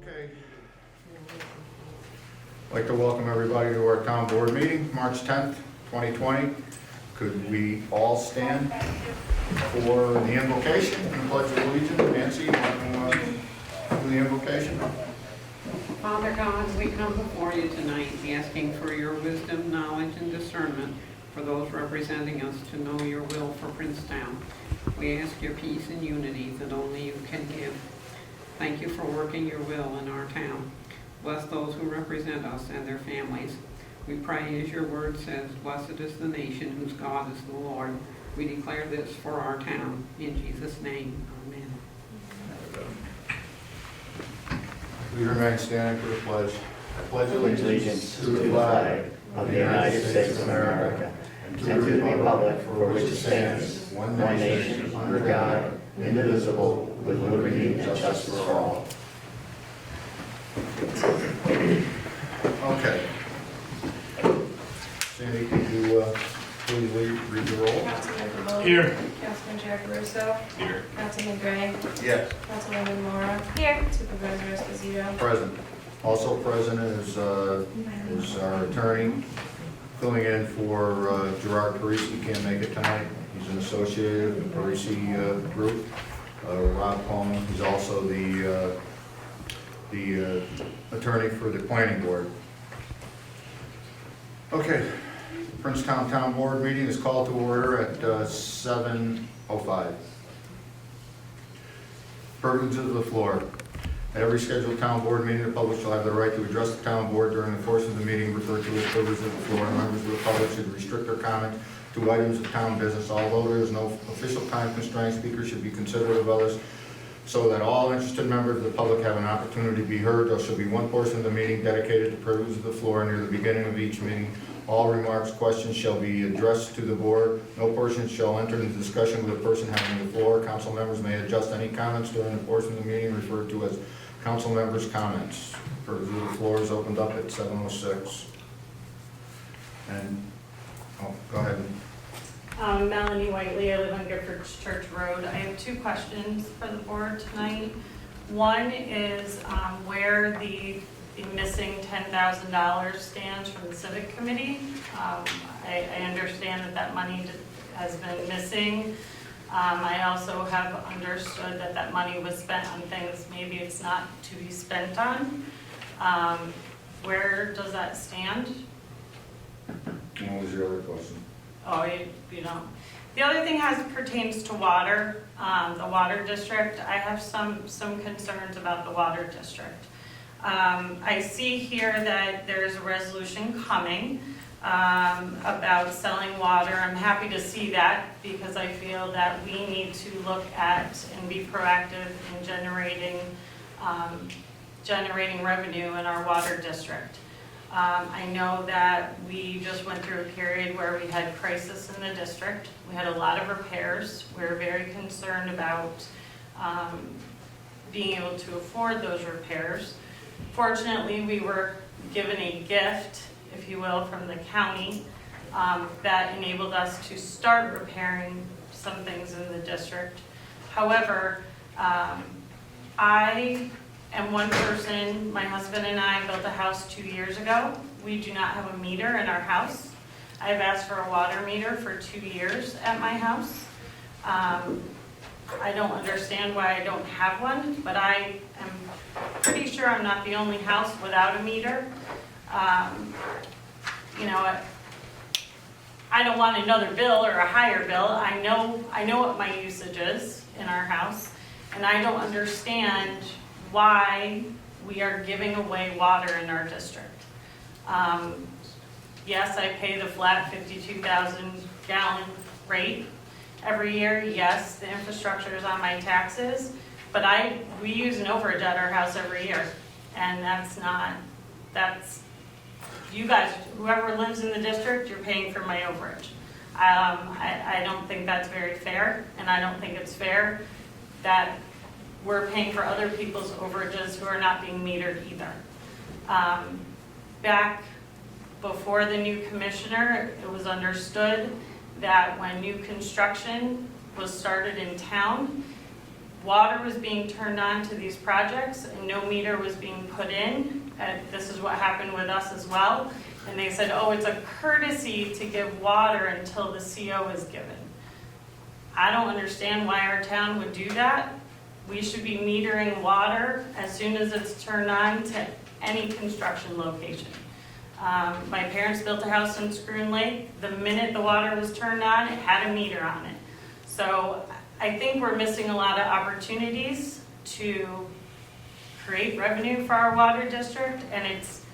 Okay. I'd like to welcome everybody to our town board meeting, March 10th, 2020. Could we all stand for the invocation and the pledge of allegiance? Nancy, you want to do the invocation? Father God, we come before you tonight asking for your wisdom, knowledge, and discernment for those representing us to know your will for Princetown. We ask your peace and unity that only you can give. Thank you for working your will in our town. Bless those who represent us and their families. We pray, as your word says, blessed is the nation whose God is the Lord. We declare this for our town. In Jesus' name, amen. We remain standing for the pledge. I pledge allegiance to the flag of the United States of America and to the republic for which it stands, one nation, under God, indivisible, with liberty and justice for all. Okay. Sandy, could you please read the roll? Councilman Bowman. Here. Councilman Jackaruso. Here. Councilman Gray. Yes. Councilwoman Mora. Here. Supervisor Esposito. Present. Also present is our attorney, filling in for Gerard Parisi. Can't make it tonight. He's an associate of the Parisi group. Rob Coleman, he's also the attorney for the planning board. Okay, Princetown Town Board meeting is called to order at 7:05. Privilege of the floor. At every scheduled town board meeting, the public shall have the right to address the town board during the course of the meeting referred to as privilege of the floor, and members of the public should restrict their comment to items of town business. Although there is no official time constraint, speakers should be considerate of others so that all interested members of the public have an opportunity to be heard. There should be one portion of the meeting dedicated to privilege of the floor near the beginning of each meeting. All remarks, questions shall be addressed to the board. No person shall enter into discussion with a person having the floor. Council members may adjust any comments during the portion of the meeting referred to as council members' comments. Privilege of the floor is opened up at 7:06. And, go ahead. Melanie Whiteley, I live on Gifford Church Road. I have two questions for the board tonight. One is where the missing $10,000 stands from the Civic Committee. I understand that money has been missing. I also have understood that money was spent on things maybe it's not to be spent on. Where does that stand? What was your other question? Oh, you know. The other thing pertains to water, the water district. I have some concerns about the water district. I see here that there's a resolution coming about selling water. I'm happy to see that because I feel that we need to look at and be proactive in generating revenue in our water district. I know that we just went through a period where we had crisis in the district. We had a lot of repairs. We were very concerned about being able to afford those repairs. Fortunately, we were given a gift, if you will, from the county that enabled us to start repairing some things in the district. However, I am one person. My husband and I built a house 2 years ago. We do not have a meter in our house. I've asked for a water meter for 2 years at my house. I don't understand why I don't have one, but I am pretty sure I'm not the only house without a meter. You know, I don't want another bill or a higher bill. I know what my usage is in our house, and I don't understand why we are giving away water in our district. Yes, I pay the flat 52,000 gallon rate every year. Yes, the infrastructure is on my taxes, but we use an overage at our house every year, and that's you guys, whoever lives in the district, you're paying for my overage. I don't think that's very fair, and I don't think it's fair that we're paying for other people's overages who are not being metered either. Back before the new commissioner, it was understood that when new construction was started in town, water was being turned on to these projects and no meter was being put in. And this is what happened with us as well. And they said, oh, it's a courtesy to give water until the CO is given. I don't understand why our town would do that. We should be metering water as soon as it's turned on to any construction location. My parents built a house in Scroon Lake. The minute the water was turned on, it had a meter on it. So I think we're missing a lot of opportunities to create revenue for our water district, and it's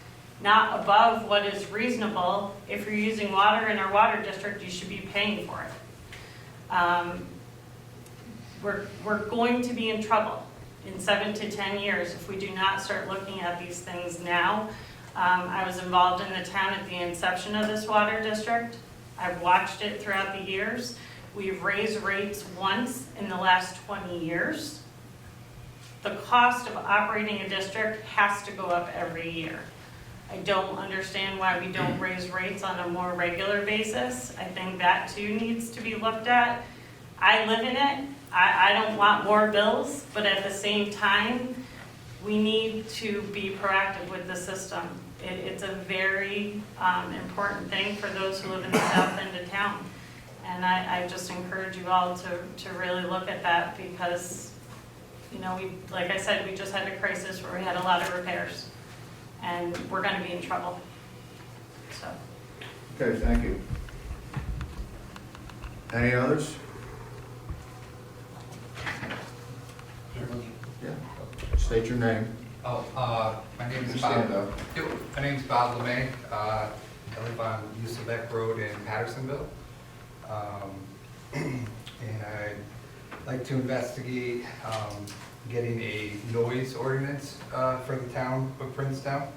not above what is reasonable. If you're using water in our water district, you should be paying for it. We're going to be in trouble in 7 to 10 years if we do not start looking at these things now. I was involved in the town at the inception of this water district. I've watched it throughout the years. We've raised rates once in the last 20 years. The cost of operating a district has to go up every year. I don't understand why we don't raise rates on a more regular basis. I think that too needs to be looked at. I live in it. I don't want more bills, but at the same time, we need to be proactive with the system. It's a very important thing for those who live in the south end of town. And I just encourage you all to really look at that because, you know, like I said, we just had a crisis where we had a lot of repairs. And we're going to be in trouble. So. Okay, thank you. Any others? Yeah. State your name. My name is Stand Bob. up. Yep, my name is Bob LeMay. I live on Yusabeck Road in Pattersonville. And I'd like to investigate getting a noise ordinance for the town of Princetown.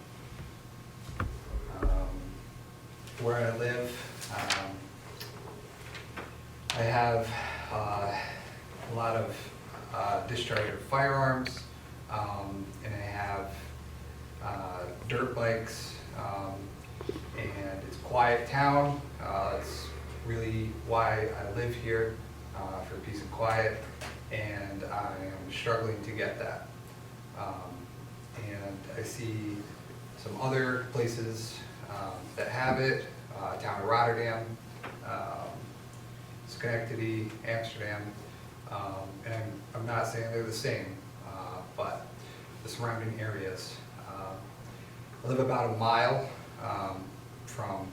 Where I live, I have a lot of discharge of firearms, and I have dirt bikes, and it's a quiet town. It's really why I live here, for peace and quiet, and I am struggling to get that. And I see some other places that have it, town of Rotterdam, Schenectady, Amsterdam, and I'm not saying they're the same, but the surrounding areas. I live about a mile from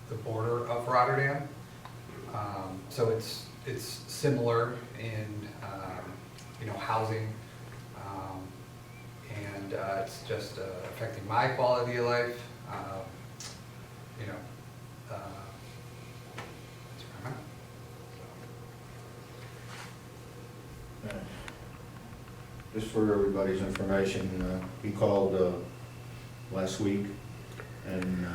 the border of Rotterdam, so it's similar in housing, and it's just affecting my quality of life. That's where I'm at. Just for everybody's information, he called last week and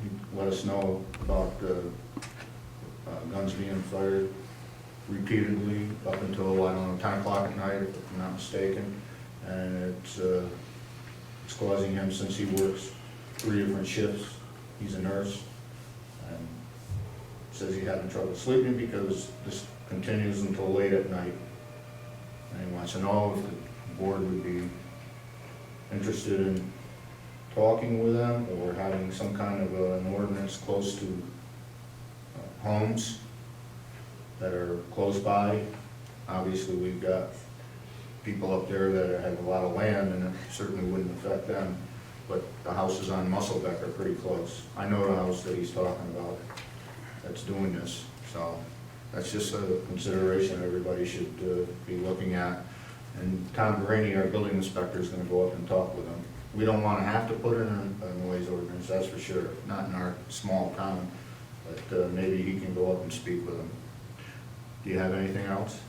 he let us know about guns being fired repeatedly up until, I don't know, 10 o'clock at night, if I'm not mistaken. And it's causing him, since he works 3 different shifts, he's a nurse, and says he's having trouble sleeping because this continues until late at night. And he wants to know if the board would be interested in talking with them or having some kind of an ordinance close to homes that are close by. Obviously, we've got people up there that have a lot of land, and it certainly wouldn't affect them, but the houses on Musselbeck are pretty close. I know the house that he's talking about that's doing this, so that's just a consideration everybody should be looking at. And Tom Graney, our building inspector, is going to go up and talk with them. We don't want to have to put in a noise ordinance, that's for sure, not in our small town, but maybe he can go up and speak with them. Do you have anything else?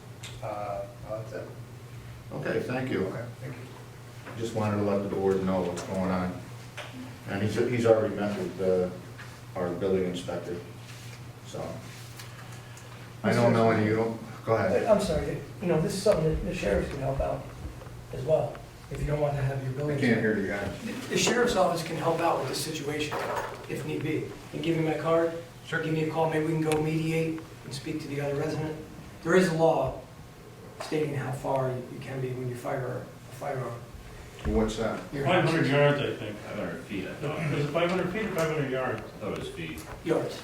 That's it. Okay, thank you. Okay, thank you. Just wanted to let the board know what's going on. And he's already met with our building inspector, so. I know, Melanie, you don't, go ahead. I'm sorry, this is something that the sheriff can help out as well, if you don't want to have your I building. can't hear you guys. The sheriff's office can help out with this situation, if need be. And give me my card, Sure. give me a call, maybe we can go mediate and speak to the other resident. There is a law stating how far you can be when you fire a firearm. What's that? Your 500 yards, I think. 500 feet, I thought. Was it 500 feet or 500 yards? I thought it was feet. yards.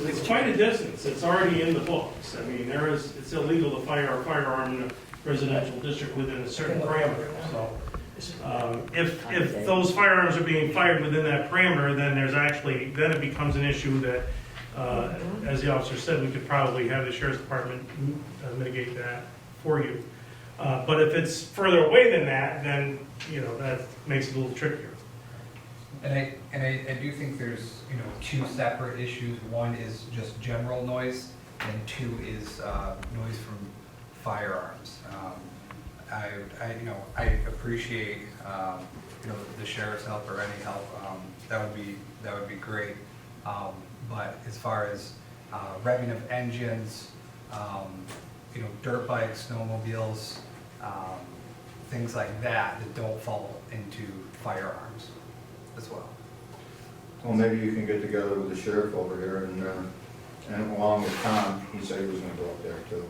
It's quite a distance, it's already in the books. I mean, it's illegal to fire a firearm in a residential district within a certain parameter, so. If those firearms are being fired within that parameter, then it becomes an issue that, as the officer said, we could probably have the sheriff's department mitigate that for you. But if it's further away than that, then, that makes it a little trickier. And I do think there's, two separate issues. One is just general noise, and two is noise from firearms. I appreciate, the sheriff's help or any help. That would be great. But as far as revving of engines, dirt bikes, snowmobiles, things like that don't fall into firearms as well. Well, maybe you can get together with the sheriff over here and along with Tom, he said he was gonna go up there too.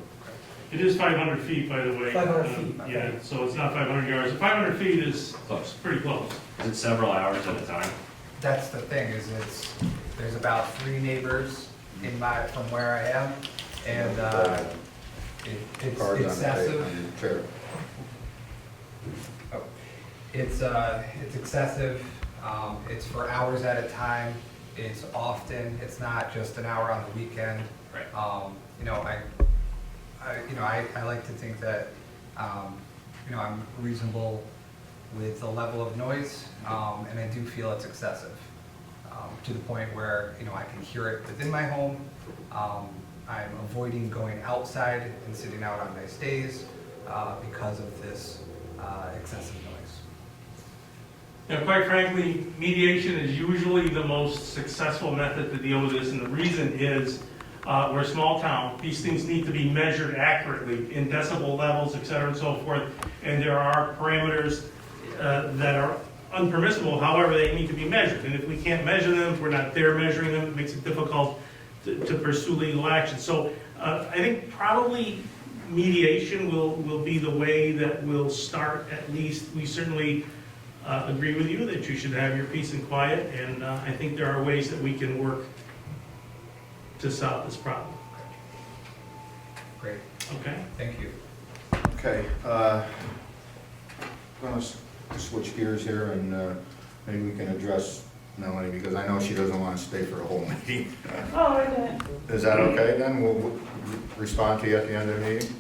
It is 500 feet, by the way. 500 feet, Yeah, okay. so it's not 500 yards. 500 feet is Close. pretty close. Is it several hours at a time? That's the thing, is there's about 3 neighbors from where I am, and it's Cards on the excessive. on the chair. It's excessive. It's for hours at a time. It's often. It's not just an hour on the weekend. Right. I like to think that I'm reasonable with the level of noise, and I do feel it's excessive to the point where I can hear it within my home. I'm avoiding going outside and sitting out on nice days because of this excessive noise. Quite frankly, mediation is usually the most successful method to deal with this, and the reason is we're a small town. These things need to be measured accurately in decibel levels, et cetera, and so forth, and there are parameters that are unpermissible. However, they need to be measured, and if we can't measure them, if we're not there measuring them, it makes it difficult to pursue legal action. So I think probably mediation will be the way that we'll start. At least we certainly agree with you that you should have your peace and quiet, and I think there are ways that we can work to solve this problem. Great. Okay? Thank you. Okay, going to switch gears here and maybe we can address Melanie, because I know she doesn't want to stay for the whole meeting. Oh, I didn't. Is that okay then? We'll respond to you at the end of the meeting?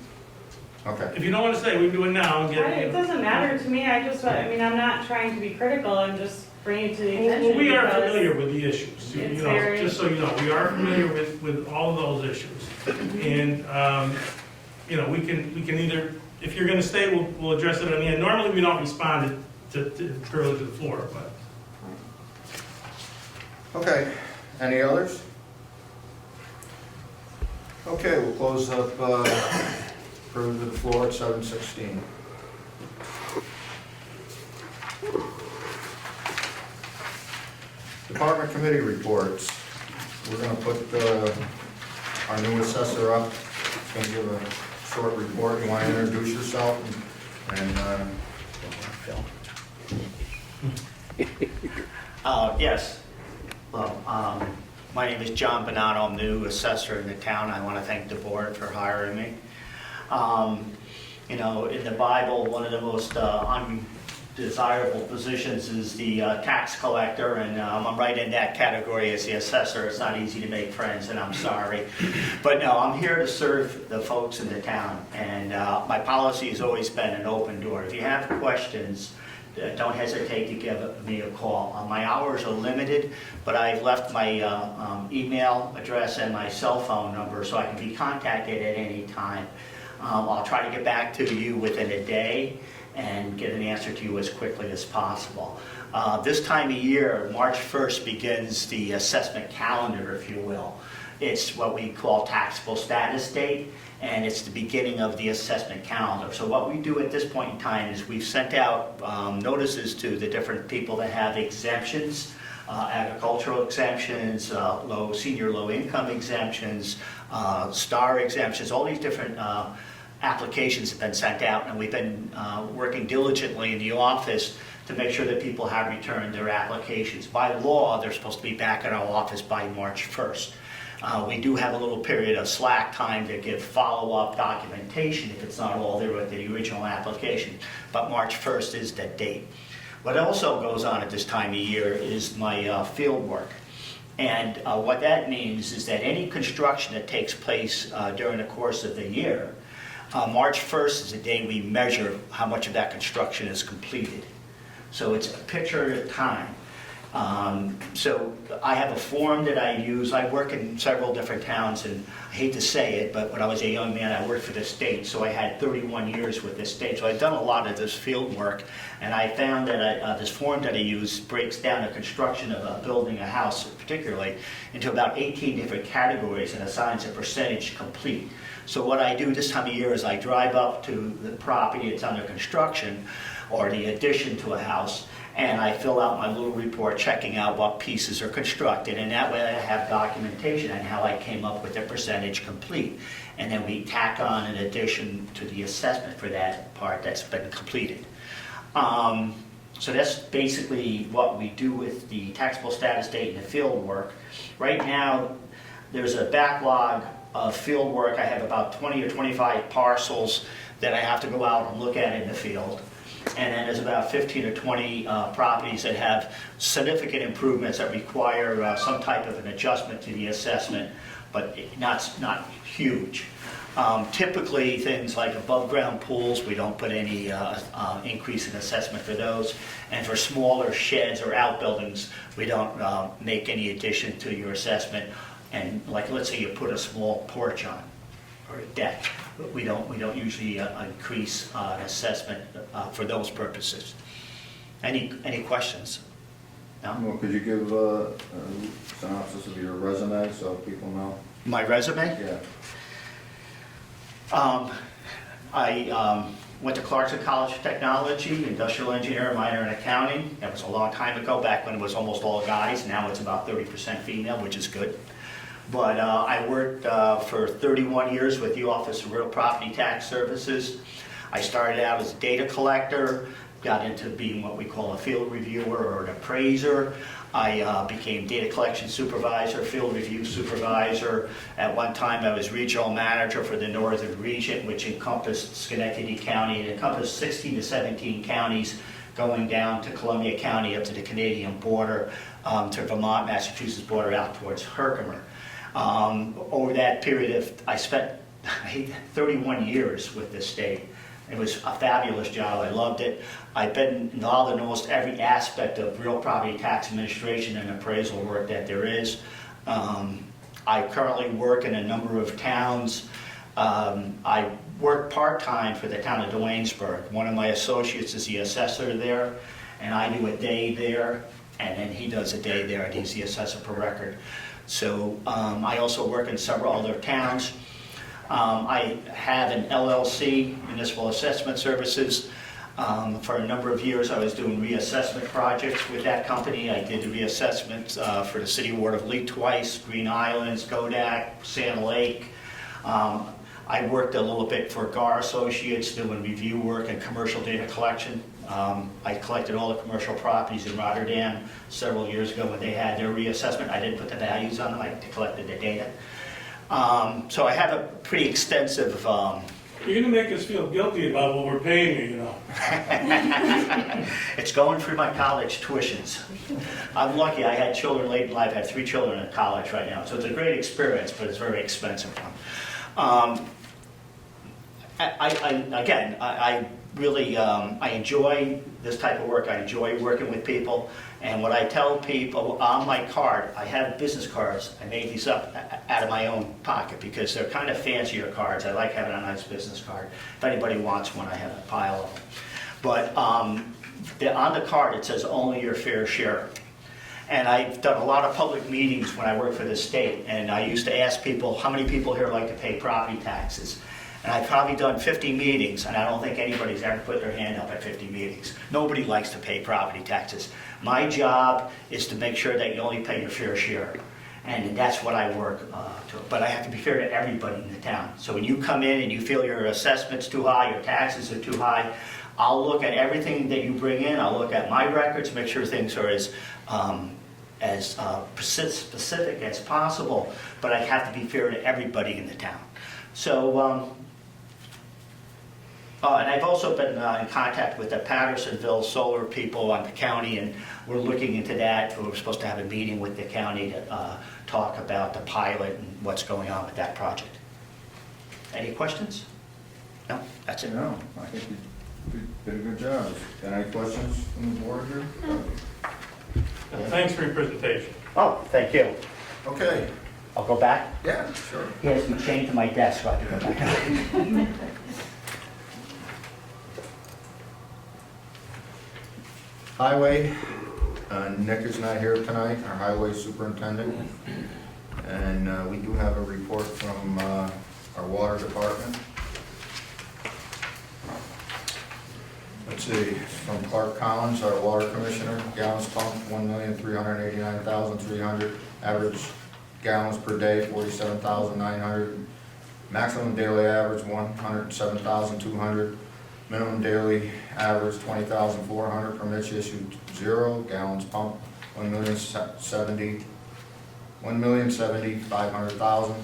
Okay. If you don't want to stay, we can do it now and get It doesn't matter to me, I'm not trying to be critical, I'm just bringing it to the attention. Well, we are because familiar with the issues, It's very- just so you know, we are familiar with all of those issues. And, we can either, if you're gonna stay, we'll address it on the end. Normally, we don't respond to privilege of the floor, but. Okay, any others? Okay, we'll close up privilege of the floor at 7:16. Department committee reports. We're gonna put our new assessor up. He's gonna give a short report. You wanna introduce yourself and Yes. Well, my name is John Bonato. I'm the new assessor in the town. I want to thank the board for hiring me. In the Bible, one of the most undesirable positions is the tax collector, and I'm right in that category as the assessor. It's not easy to make friends, and I'm sorry. But no, I'm here to serve the folks in the town, and my policy has always been an open door. If you have questions, don't hesitate to give me a call. My hours are limited, but I've left my email address and my cell phone number so I can be contacted at any time. I'll try to get back to you within a day and get an answer to you as quickly as possible. This time of year, March 1st, begins the assessment calendar, if you will. It's what we call taxable status date, and it's the beginning of the assessment calendar. So what we do at this point in time is we've sent out notices to the different people that have exemptions, agricultural exemptions, senior low income exemptions, star exemptions, all these different applications have been sent out, and we've been working diligently in the office to make sure that people have returned their applications. By law, they're supposed to be back at our office by March 1st. We do have a little period of slack time to give follow-up documentation if it's not all there with the original application, but March 1st is that date. What also goes on at this time of year is my field work. And what that means is that any construction that takes place during the course of the year, March 1st is the day we measure how much of that construction is completed. So it's a picture at a time. So I have a form that I use. I work in several different towns, and I hate to say it, but when I was a young man, I worked for the state, so I had 31 years with this state. So I've done a lot of this field work, and I found that this form that I use breaks down the construction of a building, a house particularly, into about 18 different categories and assigns a percentage complete. So what I do this time of year is I drive up to the property that's under construction, or the addition to a house, and I fill out my little report checking out what pieces are constructed, and that way I have documentation on how I came up with the percentage complete. And then we tack on an addition to the assessment for that part that's been completed. So that's basically what we do with the taxable status date and the field work. Right now, there's a backlog of field work. I have about 20 or 25 parcels that I have to go out and look at in the field. And then there's about 15 or 20 properties that have significant improvements that require some type of an adjustment to the assessment, but not huge. Typically, things like above-ground pools, we don't put any increase in assessment for those. And for smaller sheds or outbuildings, we don't make any addition to your assessment. And like, let's say you put a small porch on, or a deck. We don't usually increase an assessment for those purposes. Any questions? No? Well, could you give a synopsis of your resume so people know? My resume? Yeah. I went to Clarkson College of Technology, industrial engineer, minor in accounting. That was a long time ago, back when it was almost all guys. Now it's about 30% female, which is good. But I worked for 31 years with the Office of Real Property Tax Services. I started out as a data collector, got into being what we call a field reviewer or an appraiser. I became data collection supervisor, field review supervisor. At one time, I was regional manager for the northern region, which encompassed Schenectady County. It encompassed 16 to 17 counties, going down to Columbia County up to the Canadian border, to Vermont, Massachusetts border out towards Herkimer. Over that period I spent 31 years with this state. It was a fabulous job. I loved it. I've been involved in almost every aspect of real property tax administration and appraisal work that there is. I currently work in a number of towns. I work part-time for the town of Duanesburg. One of my associates is the assessor there, and I do a day there, and then he does a day there, and he's the assessor per record. So I also work in several other towns. I have an LLC, Municipal Assessment Services. For a number of years, I was doing reassessment projects with that company. I did the reassessments for the City Ward of Lee twice, Green Islands, Kodak, Sand Lake. I worked a little bit for GAR Associates doing review work and commercial data collection. I collected all the commercial properties in Rotterdam several years ago when they had their reassessment. I didn't put the values on them, I collected the data. So I have a pretty extensive... You're gonna make us feel guilty about what we're paying you, you know. It's going through my college tuitions. I'm lucky, I had children late in life, I have 3 children in college right now, so it's a great experience, but it's a very expensive one. I really enjoy this type of work. I enjoy working with people. And what I tell people on my card, I have business cards. I made these up out of my own pocket because they're kind of fancier cards. I like having a nice business card. If anybody wants one, I have a pile of them. But on the card, it says only your fair share. And I've done a lot of public meetings when I worked for the state. And I used to ask people, how many people here like to pay property taxes? And I've probably done 50 meetings, and I don't think anybody's ever put their hand up at 50 meetings. Nobody likes to pay property taxes. My job is to make sure that you only pay your fair share. And that's what I work to. But I have to be fair to everybody in the town. So when you come in and you feel your assessment's too high, your taxes are too high, I'll look at everything that you bring in. I'll look at my records, make sure things are as specific as possible. But I have to be fair to everybody in the town. So, and I've also been in contact with the Pattersonville solar people on the county, and we're looking into that. We're supposed to have a meeting with the county to talk about the pilot and what's going on with that project. Any questions? No, that's it. No, I think you did a good job. Any questions from the board here? Thanks for your presentation. Oh, thank you. Okay, I'll go back. yeah, sure. He has me chained to my desk, so I have to go back. Highway, Nick is not here tonight, our highway superintendent. And we do have a report from our water department. Let's see, from Clark Collins, our water commissioner, gallons pumped 1,389,300, average gallons per day 47,900, maximum daily average 107,200, minimum daily average 20,400, permits issued 0, gallons pumped 1,070,500,000.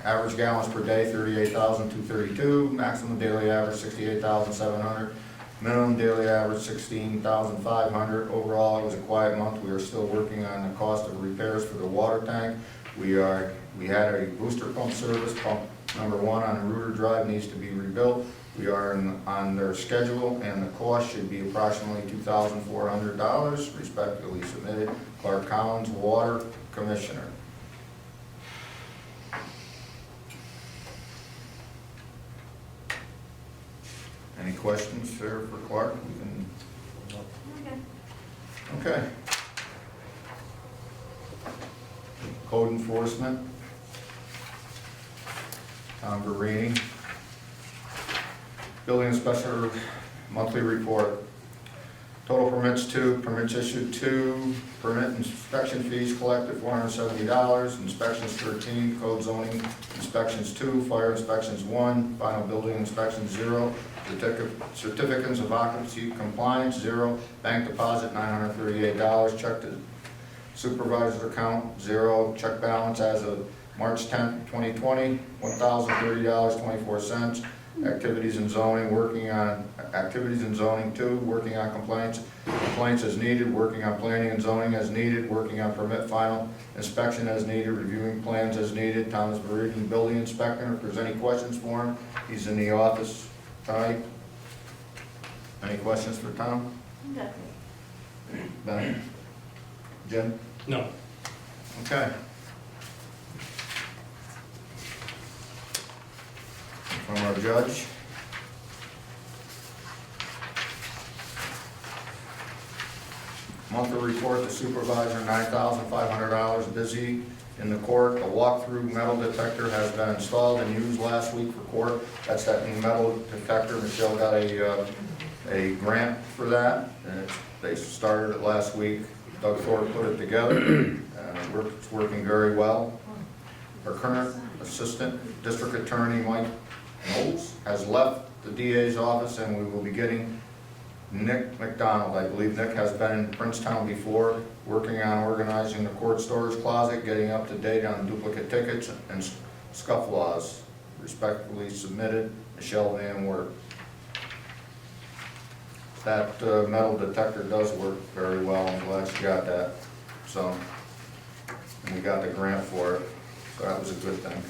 Average gallons per day, 38,232, maximum daily average, 68,700, minimum daily average, 16,500. Overall, it was a quiet month. We are still working on the cost of repairs for the water tank. We had a booster pump service, pump number 1 on Reuter Drive needs to be rebuilt. We are on their schedule, and the cost should be approximately $2,400, respectively submitted. Clark Collins, Water Commissioner. Any questions there for Clark? We can... Okay. Code enforcement. Tom Guarini. Building inspector monthly report. Total permits 2, permits issued 2, permit inspection fees collected $470, inspections 13, code zoning inspections 2, fire inspections 1, final building inspections 0, certificates of occupancy compliance 0, bank deposit $938, check to supervisor's account 0, check balance as of March 10th, 2020, $1,030.24. Activities in zoning, activities in zoning 2, working on complaints as needed, working on planning and zoning as needed, working on permit final inspection as needed, reviewing plans as needed. Thomas Meridian, building inspector, if there's any questions for him, he's in the office tonight. Any questions for Tom? No. Ben? Jim? No. Okay. From our judge. Monthly report, the supervisor, $9,500 busy in the court. The walk-through metal detector has been installed and used last week for court. That's that new metal detector. Michelle got a grant for that, and they started it last week. Doug Thorpe put it together, and it's working very well. Our current assistant district attorney, Mike Knowles, has left the DA's office, and we will be getting Nick McDonald. I believe Nick has been in Princetown before, working on organizing the court storage closet, getting up to date on duplicate tickets and scuff laws. Respectfully submitted, Michelle Van Wert. That metal detector does work very well. I'm glad she got that. So, and we got the grant for it, so that was a good thing.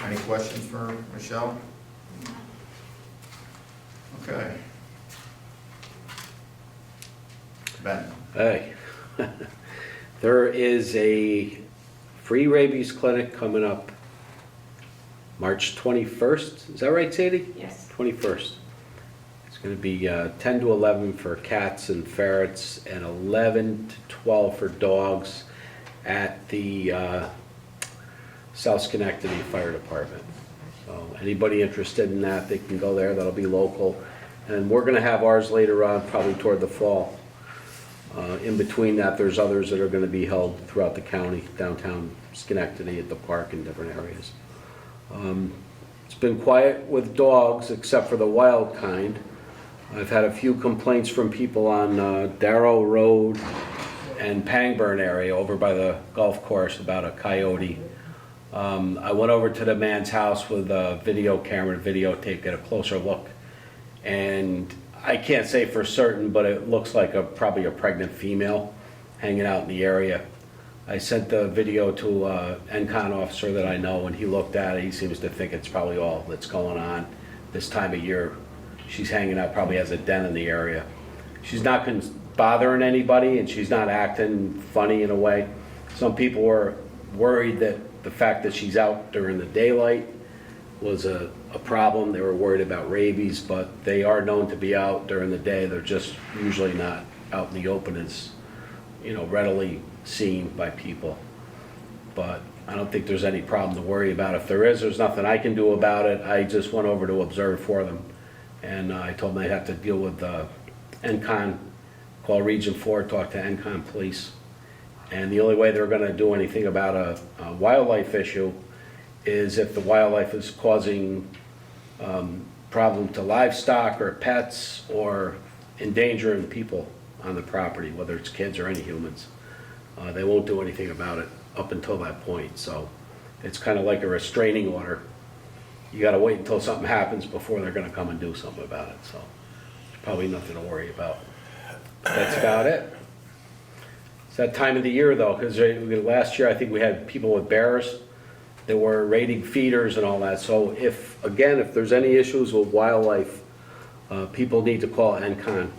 Any questions for Michelle? Okay. Ben? Hey, there is a free rabies clinic coming up March 21st. Is that right, Sadie? Yes. 21st. It's going to be 10 to 11 for cats and ferrets and 11 to 12 for dogs at the South Schenectady Fire Department. So anybody interested in that, they can go there. That'll be local. And we're going to have ours later on, probably toward the fall. In between that, there's others that are gonna be held throughout the county, downtown Schenectady, at the park and different areas. It's been quiet with dogs, except for the wild kind. I've had a few complaints from people on Darrow Road and Pangburn area over by the golf course about a coyote. I went over to the man's house with a video camera to videotape, get a closer look. And I can't say for certain, but it looks like probably a pregnant female hanging out in the area. I sent the video to an NCON officer that I know, and he looked at it. He seems to think it's probably all that's going on this time of year. She's hanging out, probably has a den in the area. She's not bothering anybody, and she's not acting funny in a way. Some people were worried that the fact that she's out during the daylight was a problem. They were worried about rabies, but they are known to be out during the day. They're just usually not out in the open as, readily seen by people. But I don't think there's any problem to worry about. If there is, there's nothing I can do about it. I just went over to observe for them. And I told them they'd have to deal with NCON, call Region 4, talk to NCON police. And the only way they're gonna do anything about a wildlife issue is if the wildlife is causing problem to livestock or pets or endangering people on the property, whether it's kids or any humans. They won't do anything about it up until that point. So it's kind of like a restraining order. You gotta wait until something happens before they're gonna come and do something about it. So probably nothing to worry about. That's about it. It's that time of the year though, because last year I think we had people with bears that were raiding feeders and all that. So if there's any issues with wildlife, people need to call NCON.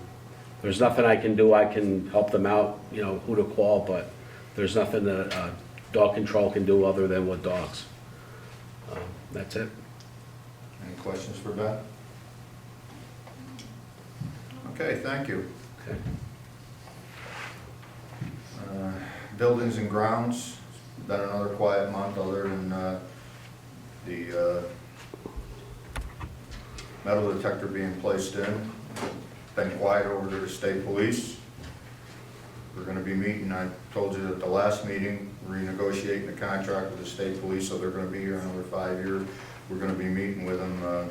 There's nothing I can do. I can help them out, who to call, but there's nothing that dog control can do other than with dogs. That's it. Any questions for Ben? Okay, thank you. Okay. Buildings and grounds, been another quiet month other than the metal detector being placed in. Been quiet over to the state police. We're gonna be meeting, I told you at the last meeting, renegotiating the contract with the state police, so they're gonna be here another 5 years. We're gonna be meeting with them the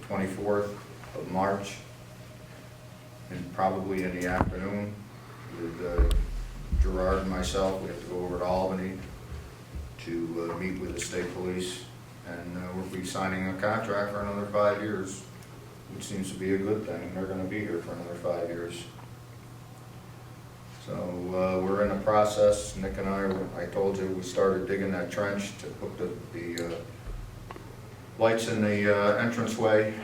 24th of March, and probably in the afternoon with Gerard and myself. We have to go over to Albany to meet with the state police, and we'll be signing a contract for another 5 years, which seems to be a good thing. They're gonna be here for another 5 years. So we're in the process. Nick and I told you, we started digging that trench to put the lights in the entranceway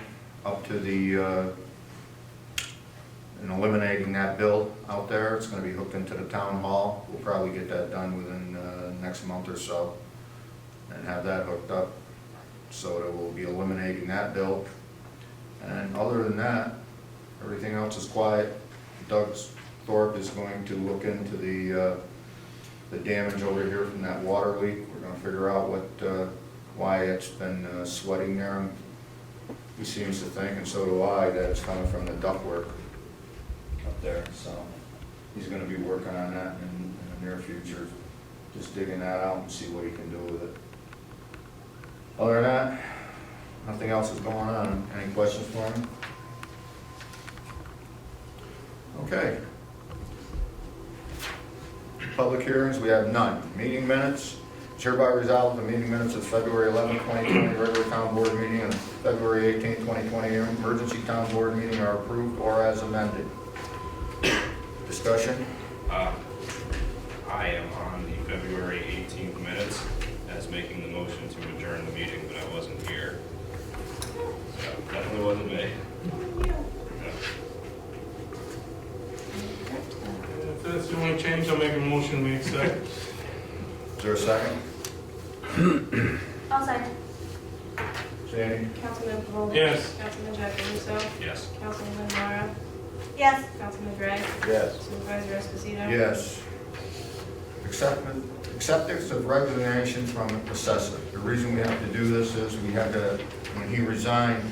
up to the, and eliminating that bill out there. It's gonna be hooked into the town hall. We'll probably get that done within next month or so and have that hooked up, so that we'll be eliminating that bill. And other than that, everything else is quiet. Doug Thorpe is going to look into the damage over here from that water leak. We're gonna figure out why it's been sweating there. He seems to think, and so do I, that it's coming from the ductwork up there. So he's gonna be working on that in the near future, just digging that out and see what he can do with it. Other than that, nothing else is going on. Any questions for me? Okay. Public hearings, we have none. Meeting minutes, it's hereby resolved the meeting minutes of February 11, 2020 regular town board meeting and February 18, 2020 emergency town board meeting are approved or as amended. Discussion? I am on the February 18th minutes as making the motion to adjourn the meeting, but I wasn't here. So definitely wasn't me. If that's the only change, I'll make a motion we accept. Is there a second? I'll second. Sandy? Councilman Paul. Yes. Councilman Jackaruso. Yes. Councilwoman Mara. Yes. Councilman Gray. Yes. Supervisor Esposito. Yes. Acceptance of resignation from assessor. The reason we have to do this is we had to, when he resigned,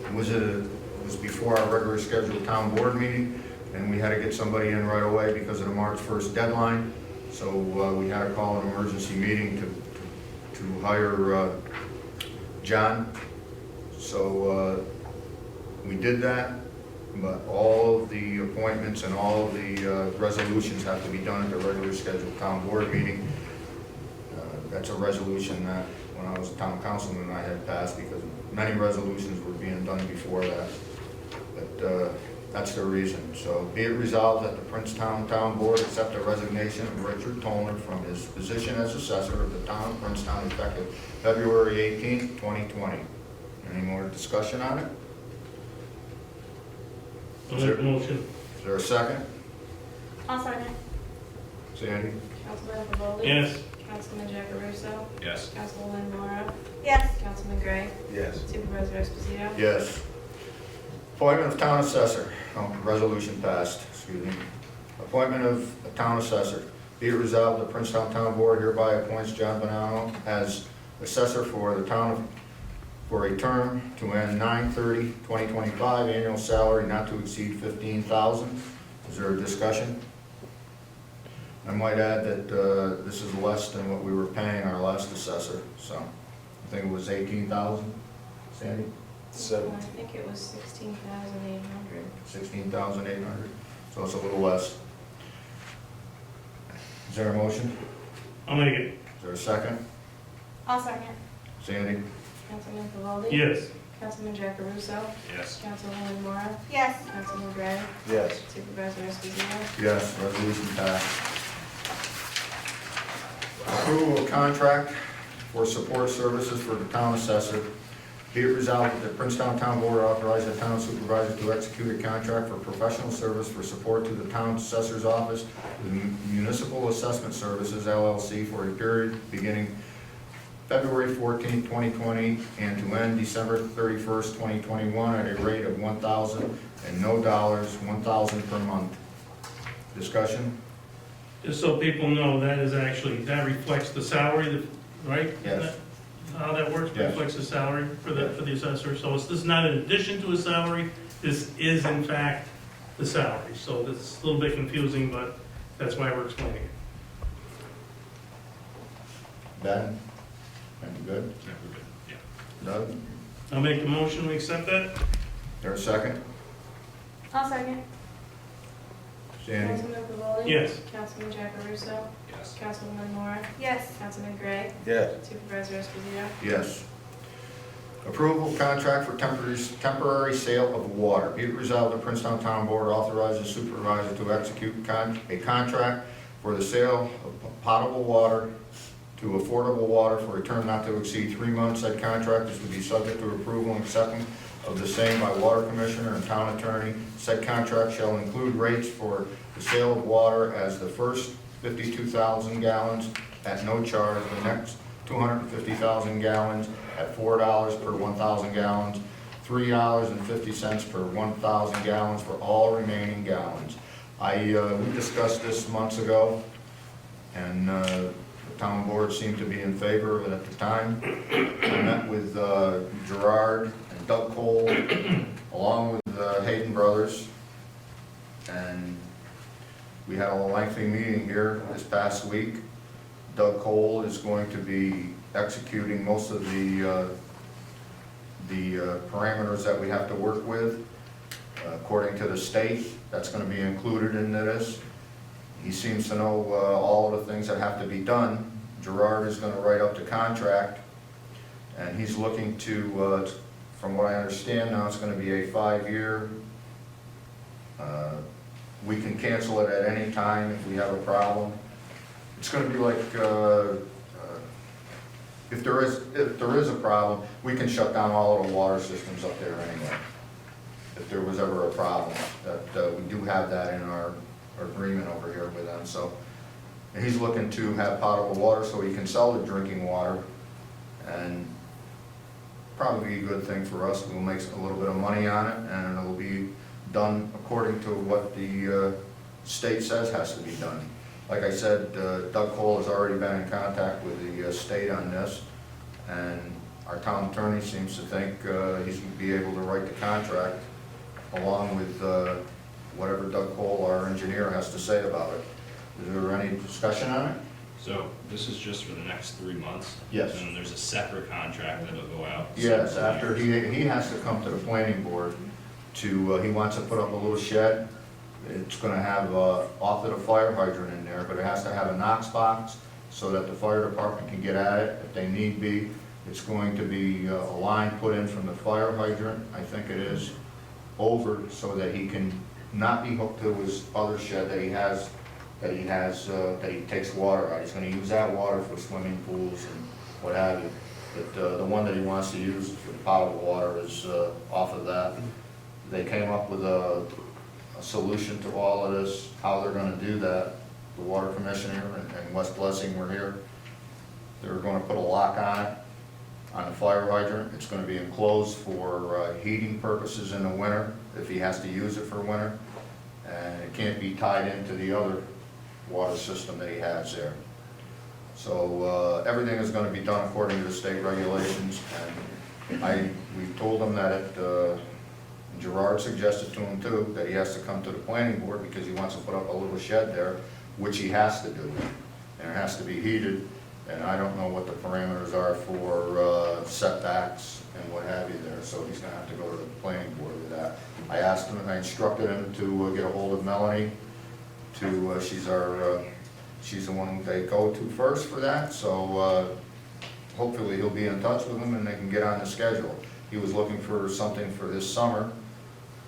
it was before our regular scheduled town board meeting. and we had to get somebody in right away because of the March 1st deadline. So we had to call an emergency meeting to hire John. So we did that, but all of the appointments and all of the resolutions have to be done at the regular scheduled town board meeting. That's a resolution that when I was a town councilman I had passed, because many resolutions were being done before that. But that's the reason. So be it resolved that the Princetown Town Board accept the resignation of Richard Toner from his position as assessor of the town of Princetown effective February 18th, 2020. Any more discussion on it? I'll make a motion. Is there a second? I'll second. Sandy? Councilman Pavolli? Yes. Councilman Jackaruso? Yes. Councilwoman Mora? Yes. Councilman Gray? Yes. Supervisor Esposito? Yes. Appointment of town assessor. Oh, resolution passed, excuse me. Appointment of a town assessor. Be it resolved, the Princetown Town Board hereby appoints John Bonanno as assessor for the town for a term to end 9/30/2025, annual salary not to exceed $15,000. Is there a discussion? I might add that this is less than what we were paying our last assessor, so I think it was $18,000, Sandy? I think it was 16,800. 16,800, so it's a little less. Is there a motion? I'll make it. Is there a second? I'll second. Sandy? Councilman Pavolli? Yes. Councilman Jackaruso? Yes. Councilwoman Mora? Yes. Councilman Gray? Yes. Supervisor Esposito? Yes, resolution passed. Approval of contract for support services for the town assessor. Be it resolved that the Princetown Town Board authorize the town supervisor to execute a contract for professional service for support to the town assessor's office with Municipal Assessment Services LLC for a period beginning February 14, 2020, and to end December 31st, 2021 at a rate of $1,000 and no dollars, $1,000 per month. Discussion? Just so people know, that is actually, that reflects the salary, right? Yes. How that works, Yes. reflects the salary for the assessor. So this is not in addition to a salary, this is in fact the salary. So it's a little bit confusing, but that's why we're explaining it. Ben? Any good? Yeah, we're good. Yeah. Doug? I'll make the motion, we accept that? There a second? I'll second. Sandy? Councilman Pavolli? Yes. Councilman Jackaruso? Yes. Councilwoman Mora? Yes. Councilman Gray? Yes. Supervisor Esposito? Yes. Approval of contract for temporary sale of water. Be it resolved, the Princetown Town Board authorizes supervisor to execute a contract for the sale of potable water to affordable water for a term not to exceed 3 months. Said contract is to be subject to approval and acceptance of the same by water commissioner and town attorney. Said contract shall include rates for the sale of water as the first 52,000 gallons at no charge, the next 250,000 gallons at $4 per 1,000 gallons, $3.50 per 1,000 gallons for all remaining gallons. We discussed this months ago, and the town board seemed to be in favor of it at the time. I met with Gerard and Doug Cole, along with Hayden Brothers, and we had a lengthy meeting here this past week. Doug Cole is going to be executing most of the parameters that we have to work with. According to the state, that's going to be included in this. He seems to know all of the things that have to be done. Gerard is going to write up the contract, and he's looking to, from what I understand now, it's going to be a 5-year. We can cancel it at any time if we have a problem. It's going to be like, if there is a problem, we can shut down all of the water systems up there anyway. If there was ever a problem, that we do have that in our agreement over here with them. So and he's looking to have potable water so he can sell the drinking water, and probably be a good thing for us. We'll make a little bit of money on it, and it'll be done according to what the state says has to be done. Like I said, Doug Cole has already been in contact with the state on this, and our town attorney seems to think he's going to be able to write the contract along with whatever Doug Cole, our engineer, has to say about it. Is there any discussion on it? So this is just for the next 3 months? Yes. And then there's a separate contract that'll go out? Yes, several after years. he has to come to the planning board to, he wants to put up a little shed. It's gonna have, off of the fire hydrant in there, but it has to have a Knox box so that the fire department can get at it if they need be. It's going to be a line put in from the fire hydrant, I think it is, over so that he can not be hooked to his other shed that he takes water out. He's gonna use that water for swimming pools and what have you. But the one that he wants to use for potable water is off of that. They came up with a solution to all of this, how they're gonna do that. The water commissioner and West Blessing were here. They're gonna put a lock on it, on the fire hydrant. It's gonna be enclosed for heating purposes in the winter, if he has to use it for winter. And it can't be tied into the other water system that he has there. So everything is gonna be done according to the state regulations. And we told him that Gerard suggested to him too, that he has to come to the planning board because he wants to put up a little shed there, which he has to do. And it has to be heated, and I don't know what the parameters are for setbacks and what have you there, so he's gonna have to go to the planning board with that. I asked him, and I instructed him to get a hold of Melanie, she's the one they go to first for that, so hopefully he'll be in touch with them and they can get on the schedule. He was looking for something for this summer,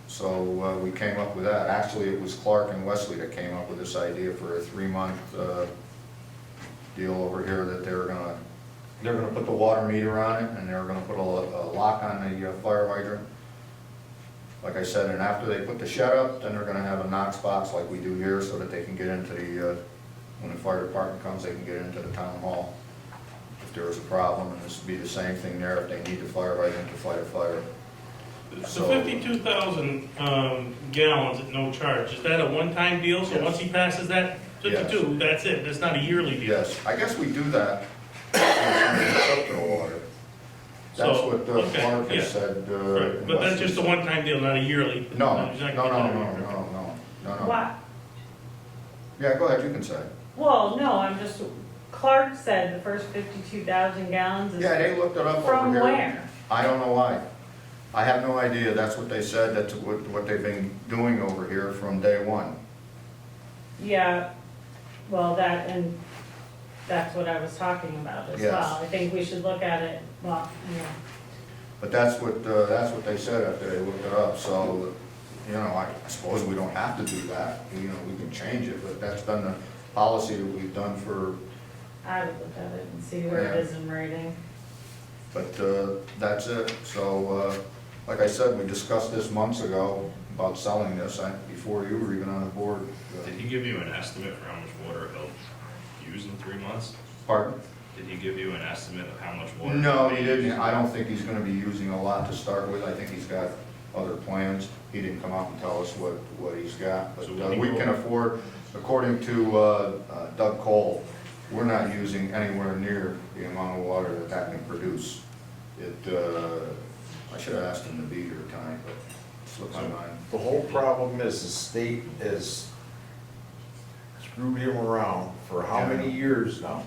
so we came up with that. Actually, it was Clark and Wesley that came up with this idea for a 3-month deal over here, that they're gonna put the water meter on it, and they're gonna put a lock on the fire hydrant. Like I said, and after they put the shed up, then they're gonna have a Knox box like we do here, so that they can get into the, when the fire department comes, they can get into the town hall if there is a problem, and this would be the same thing there if they need the fire hydrant to fight a fire. So 52,000 gallons at no charge, is that a one-time deal? So Yes. once he passes that 52, that's it, that's not a yearly deal? Yes, I guess we do that up to the water. That's So, what okay, Clark yeah. has said. Right, but that's just a one-time deal, not a yearly? No, He's no, not no, gonna no, do that. no. Why? Yeah, go ahead, you can say. Well, no, I'm just, Clark said the first 52,000 gallons is Yeah, they looked it up over here. from where? I don't know why. I have no idea. That's what they said. That's what they've been doing over here from day one. Yeah, well, that's what I was talking about as Yes. well. I think we should look at it, well, yeah. But that's what they said after they looked it up. So, I suppose we don't have to do that. We can change it, but that's been the policy that we've done for, I would look at it and see where it Yeah. is in writing. but that's it. So, like I said, we discussed this months ago about selling this, before you were even on the board. Did he give you an estimate for how much water he'll use in 3 months? Pardon? Did he give you an estimate of how much water? No, he'll he be didn't. using? I don't think he's gonna be using a lot to start with. I think he's got other plans. He didn't come out and tell us what he's got. But So will he we go- can afford, according to Doug Cole, we're not using anywhere near the amount of water that can produce. I should have asked him to be here tonight, but it slipped my mind. The whole problem is the state has screwed him around for how many years now?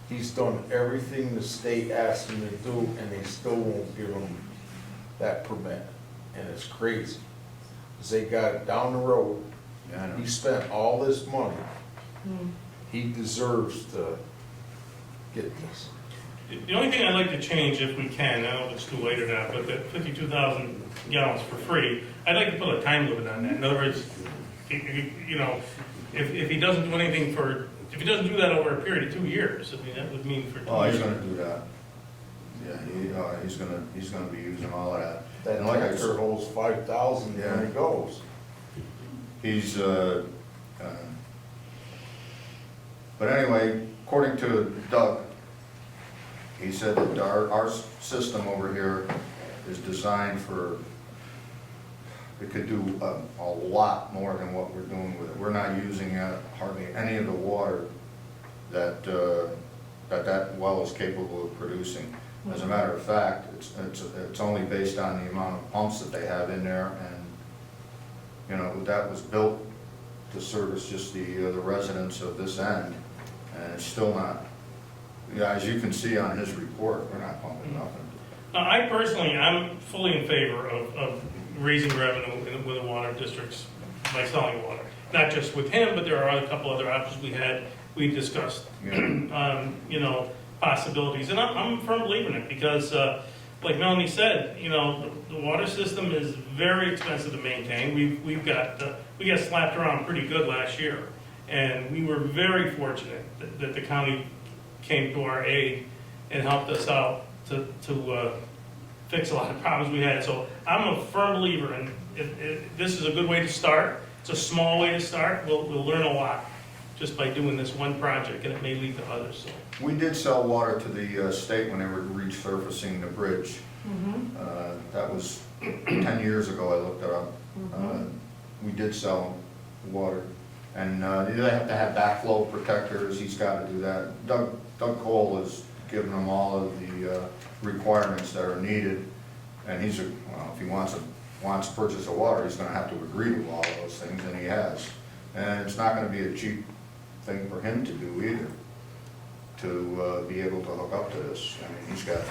He's done everything the state asked him to do, and they still won't give him that permit. And it's crazy. 'Cause they got it down the road. Yeah, I know. He spent all this money. Hmm. He deserves to get this. The only thing I'd like to change, if we can, I don't know if it's too late or not, but the 52,000 gallons for free, I'd like to put a time limit on that. In other words, if he doesn't do anything if he doesn't do that over a period of 2 years, I mean, that would mean for 2 years. Oh, he's gonna do that. Yeah, he's gonna be using all of that. That And like I tanker said, holds 5,000 and it goes. he's, but anyway, according to Doug, he said that our system over here is designed for, it could do a lot more than what we're doing with it. We're not using hardly any of the water that well is capable of producing. As a matter of fact, it's only based on the amount of pumps that they have in there You know, that was built to service just the residents of this end, and it's still not, yeah, as you can see on his report, we're not pumping nothing. I personally, I'm fully in favor of raising revenue with the water districts by selling water. Not just with him, but there are a couple other options we discussed, you know, possibilities. And I'm a firm believer in it because, like Melanie said, you know, the water system is very expensive to maintain. We got slapped around pretty good last year. And we were very fortunate that the county came to our aid and helped us out to fix a lot of problems we had. So I'm a firm believer in this is a good way to start. It's a small way to start. We'll learn a lot just by doing this one project, and it may lead to others. So. We did sell water to the state when they were resurfacing the bridge. That was 10 years ago, I looked it up. We did sell water. And they have to have backflow protectors, he's got to do that. Doug Cole has given them all of the requirements that are needed. And he's, well, if he wants to purchase a water, he's gonna have to agree to all those things, and he has. And it's not gonna be a cheap thing for him to do either, to be able to hook up to this. I mean, he's got,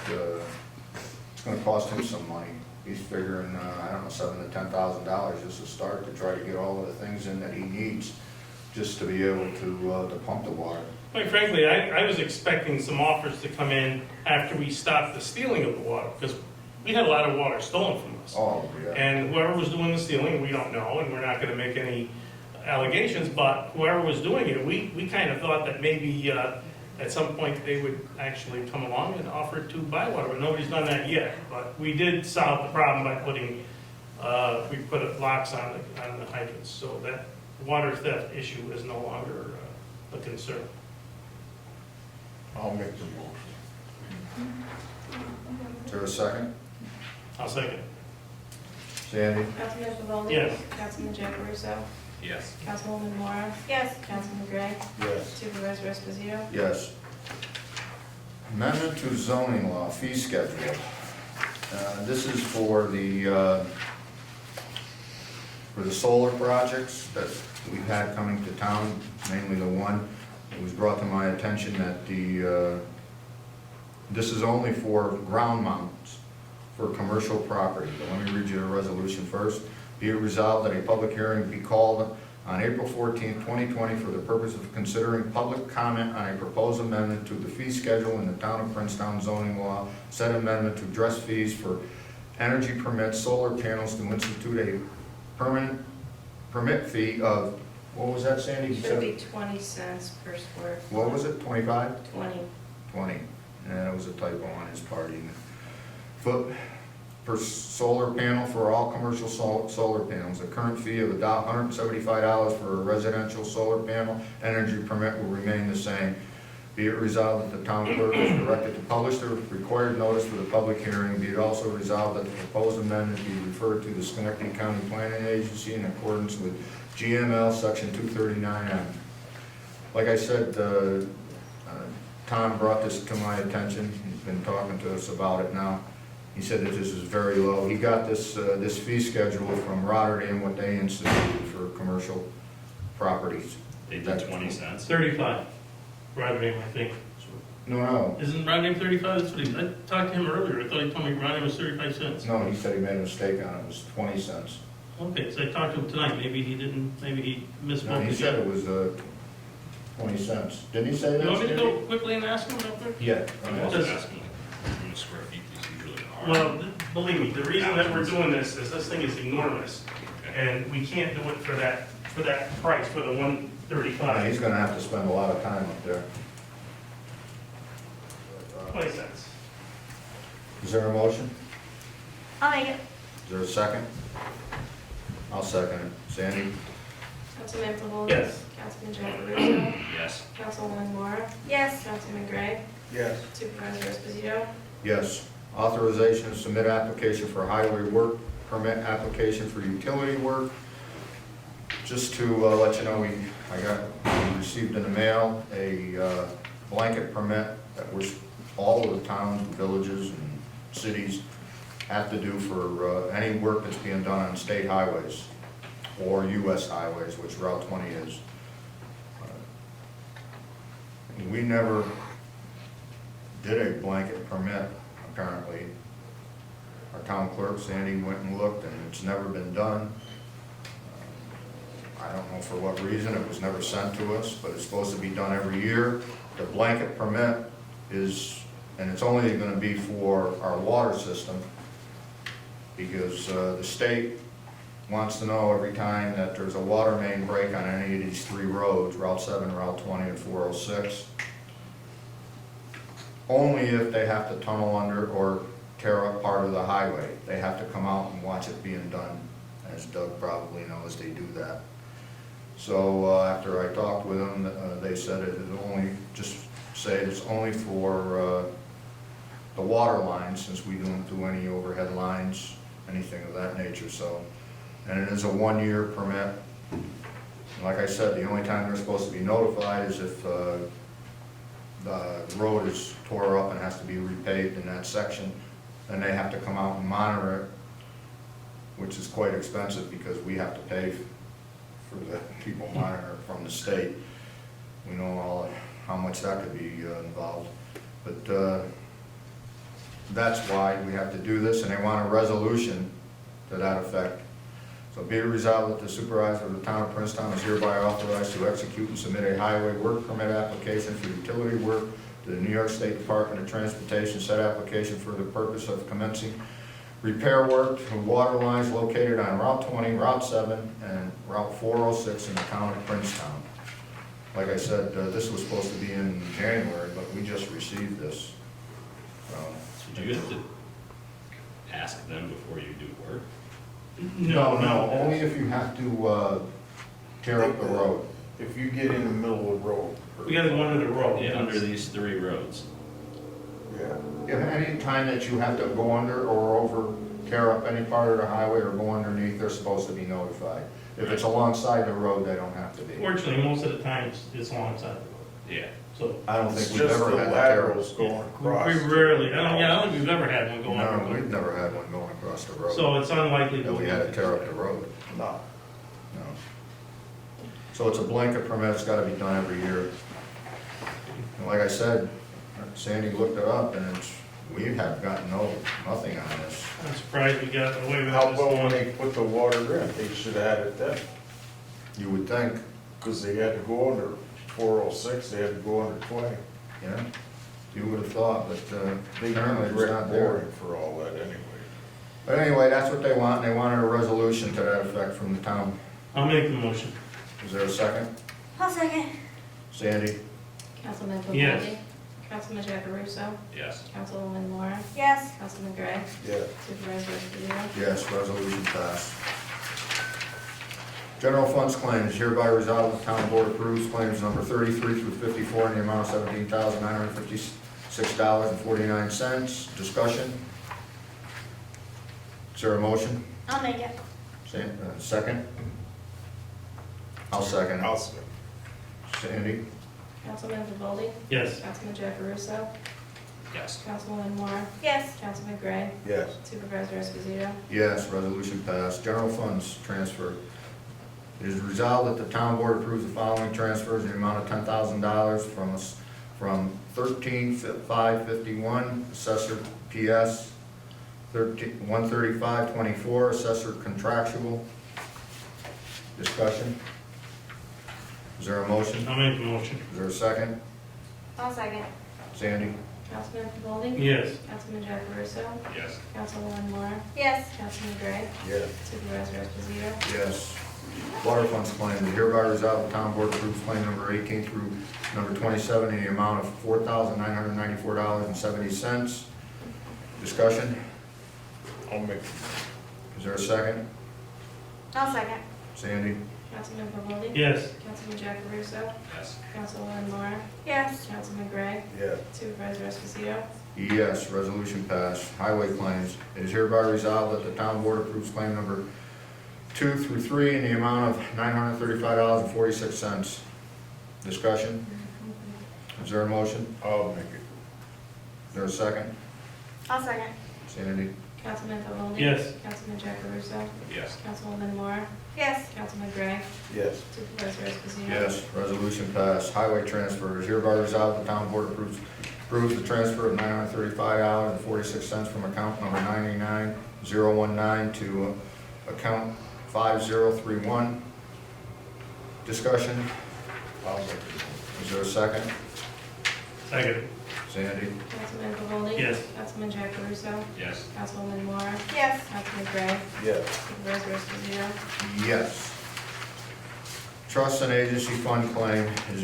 it's gonna cost him some money. He's figuring, I don't know, $7,000 to $10,000 just to start, to try to get all of the things in that he needs just to be able to pump the water. Quite frankly, I was expecting some offers to come in after we stopped the stealing of the water, because we had a lot of water stolen from us. Oh, yeah. And whoever was doing the stealing, we don't know, and we're not gonna make any allegations, but whoever was doing it, we kind of thought that maybe at some point they would actually come along and offer to buy water, but nobody's done that yet. But we did solve the problem by putting, we put locks on the hydrants, so that water theft issue is no longer a concern. I'll make the motion. Is there a second? I'll second. Sandy? Councilman Bavoni? Yes. Councilman Jacaruso? Yes. Councilwoman Mora? Yes. Councilman Gray? Yes. Supervisor Esposito? Yes. Amendment to zoning law, fee schedule. This is for the solar projects that we've had coming to town, mainly the one. It was brought to my attention that this is only for ground mounts for commercial property. But let me read you the resolution first. Be it resolved that a public hearing be called on April 14, 2020 for the purpose of considering public comment on a proposed amendment to the fee schedule in the town of Princetown zoning law. Said amendment to address fees for energy permits, solar panels, to institute a permit fee of, what was that, Sandy? You Should said- be 20 cents per square foot. What was it, 25? 20. 20. And it was a typo on his part. Foot per solar panel for all commercial solar panels. The current fee of $175 for a residential solar panel energy permit will remain the same. Be it resolved that the town clerk is directed to publish the required notice for the public hearing. Be it also resolved that the proposed amendment be referred to the Schenectady County Planning Agency in accordance with GML Section 239M. Like I said, Tom brought this to my attention. He's been talking to us about it now. He said that this is very low. He got this fee schedule from Rotterdam, what they instituted for commercial properties. They did 20 cents. 35, Rotterdam, I think. No, Isn't Rotterdam 35? That's what I talked to him earlier. I thought he told me Rotterdam was 35 cents. no, he said he made a mistake on it. It was 20 cents. Okay, so I talked to him tonight. Maybe he misspoke. No, he said it was 20 cents. Didn't he say that? You want me to go Sandy? quickly and ask him real quick? Yeah. I'm also Does- asking how many square feet these usually are. Well, believe me, the reason that we're doing this is this thing is enormous, and we can't do it for that price, for the Yeah, 135. he's gonna have to spend a lot of time up there. 20 cents. Is there a motion? I'll make it. Is there a second? I'll second it. Sandy? Councilman Bavoni? Yes. Councilman Jacaruso? Yes. Councilwoman Mora? Yes. Councilman Gray? Yes. Supervisor Esposito? Yes. Authorization to submit application for highway work, permit application for utility work. Just to let you know, we received in the mail a blanket permit that all of the towns, villages, and cities have to do for any work that's being done on state highways. or US highways, which Route 20 is. We never did a blanket permit, apparently. Our town clerk, Sandy, went and looked, and it's never been done. I don't know for what reason, it was never sent to us, but it's supposed to be done every year. The blanket permit is, and it's only gonna be for our water system, because the state wants to know every time that there's a water main break on any of these 3 roads, Route 7, Route 20, and 406. Only if they have to tunnel under or tear up part of the highway. They have to come out and watch it being done, as Doug probably knows, they do that. So after I talked with them, they said it is only, just say it's only for the water lines, since we don't do any overhead lines, anything of that nature, so. And it is a 1-year permit. And like I said, the only time they're supposed to be notified is if the road is tore up and has to be repaved in that section. Then they have to come out and monitor it, which is quite expensive because we have to pay for the people monitoring from the state. We know how much that could be involved. But that's why we have to do this, and they want a resolution to that effect. So be it resolved that the supervisor of the town of Princetown is hereby authorized to execute and submit a highway work permit application for utility work to the New York State Department of Transportation, said application for the purpose of commencing repair work to water lines located on Route 20, Route 7, and Route 406 in the town of Princetown. Like I said, this was supposed to be in January, but we just received this. So do you have to ask them before you do work? No, only if you have to tear up the road. If you get in the middle of the road. We gotta go under the road. Yeah, under these 3 roads. Yeah. If any time that you have to go under or over, tear up any part of the highway or go underneath, they're supposed to be notified. If it's alongside the road, they don't have to be. Fortunately, most of the times, it's alongside the road, Yeah. so. I don't It's think we've just ever the had that tear. laterals going across. We rarely, I don't think we've ever had one go No, under. we've never had one going across the road. So it's unlikely. That we had to tear up the road, No. no. So it's a blanket permit, it's gotta be done every year. And like I said, Sandy looked it up, and we have gotten nothing on this. I'm surprised we got away with How this about when one. they put the water in? They should have had it then, You would think, because they had to go under 406, they had to go under 20. yeah, you would have thought, but They apparently use it's not there. boring for all that anyway. But anyway, that's what they want, and they wanted a resolution to that effect from the town. I'll make the motion. Is there a second? I'll second. Sandy? Councilman Yes. Pavelli? Councilman Jackaruso? Yes. Councilwoman Mora? Yes. Councilman Gray? Yeah. Supervisor Esposito? Yes, resolution passed. General funds claims, hereby resolved, the town board approves claims number 33 through 54 in the amount of $17,956.49. Discussion? Is there a motion? I'll make it. Second? I'll second I'll it. say. Sandy? Councilman Pavelli? Yes. Councilman Jackaruso? Yes. Councilwoman Mora? Yes. Councilman Gray? Yes. Supervisor Esposito? Yes, resolution passed. General funds transfer. It is resolved that the town board approves the following transfers in the amount of $10,000 from 13,551, assessor PS, 13524, assessor contractual. Discussion? Is there a motion? I'll make the motion. Is there a second? I'll second. Sandy? Councilman Pavelli? Yes. Councilman Jackaruso? Yes. Councilwoman Mora? Yes. Councilman Gray? Yes. Supervisor Esposito? Yes. Water funds claim, hereby resolved the town board approves claim number 18 through number 27 in the amount of $4,994.70. Discussion? I'll make. Is there a second? I'll second. Sandy? Councilman Pavelli? Yes. Councilman Jackaruso? Yes. Councilwoman Mora? Yes. Councilman Gray? Yeah. Supervisor Esposito? Yes, resolution passed. Highway claims, it is hereby resolved that the town board approves claim number 2 through 3 in the amount of $935.46. Discussion? Is there a motion? I'll make it. Is there a second? I'll second. Sandy? Councilman Thawondi? Yes. Councilman Jackaruso? Yes. Councilwoman Moore? Yes. Councilman Gray? Yes. Supervisor Esposito? Yes, resolution passed. Highway transfers, hereby resolved, the town board approves the transfer of $935.46 from account number 99019 to account 5031. Discussion? Is there a second? Second. Sandy? Councilman Thawondi? Yes. Councilman Jackaruso? Yes. Councilwoman Moore? Yes. Councilman Gray? Yes. Supervisor Esposito? Yes. Trust and agency fund claim is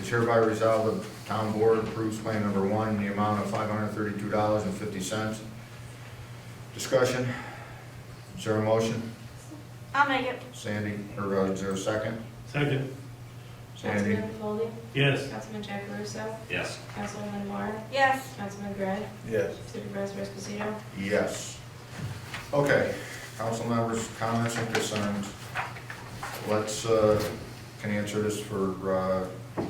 hereby resolved, the town board approves claim number 1 in the amount of $532.50. Discussion? Is there a motion? I'll make it. Sandy, or is there a second? Second. Sandy? Councilman Thawondi? Yes. Councilman Jackaruso? Yes. Councilwoman Moore? Yes. Councilman Gray? Yes. Supervisor Esposito? Yes. Okay, council members, comments and concerns. Let's, can answer this for,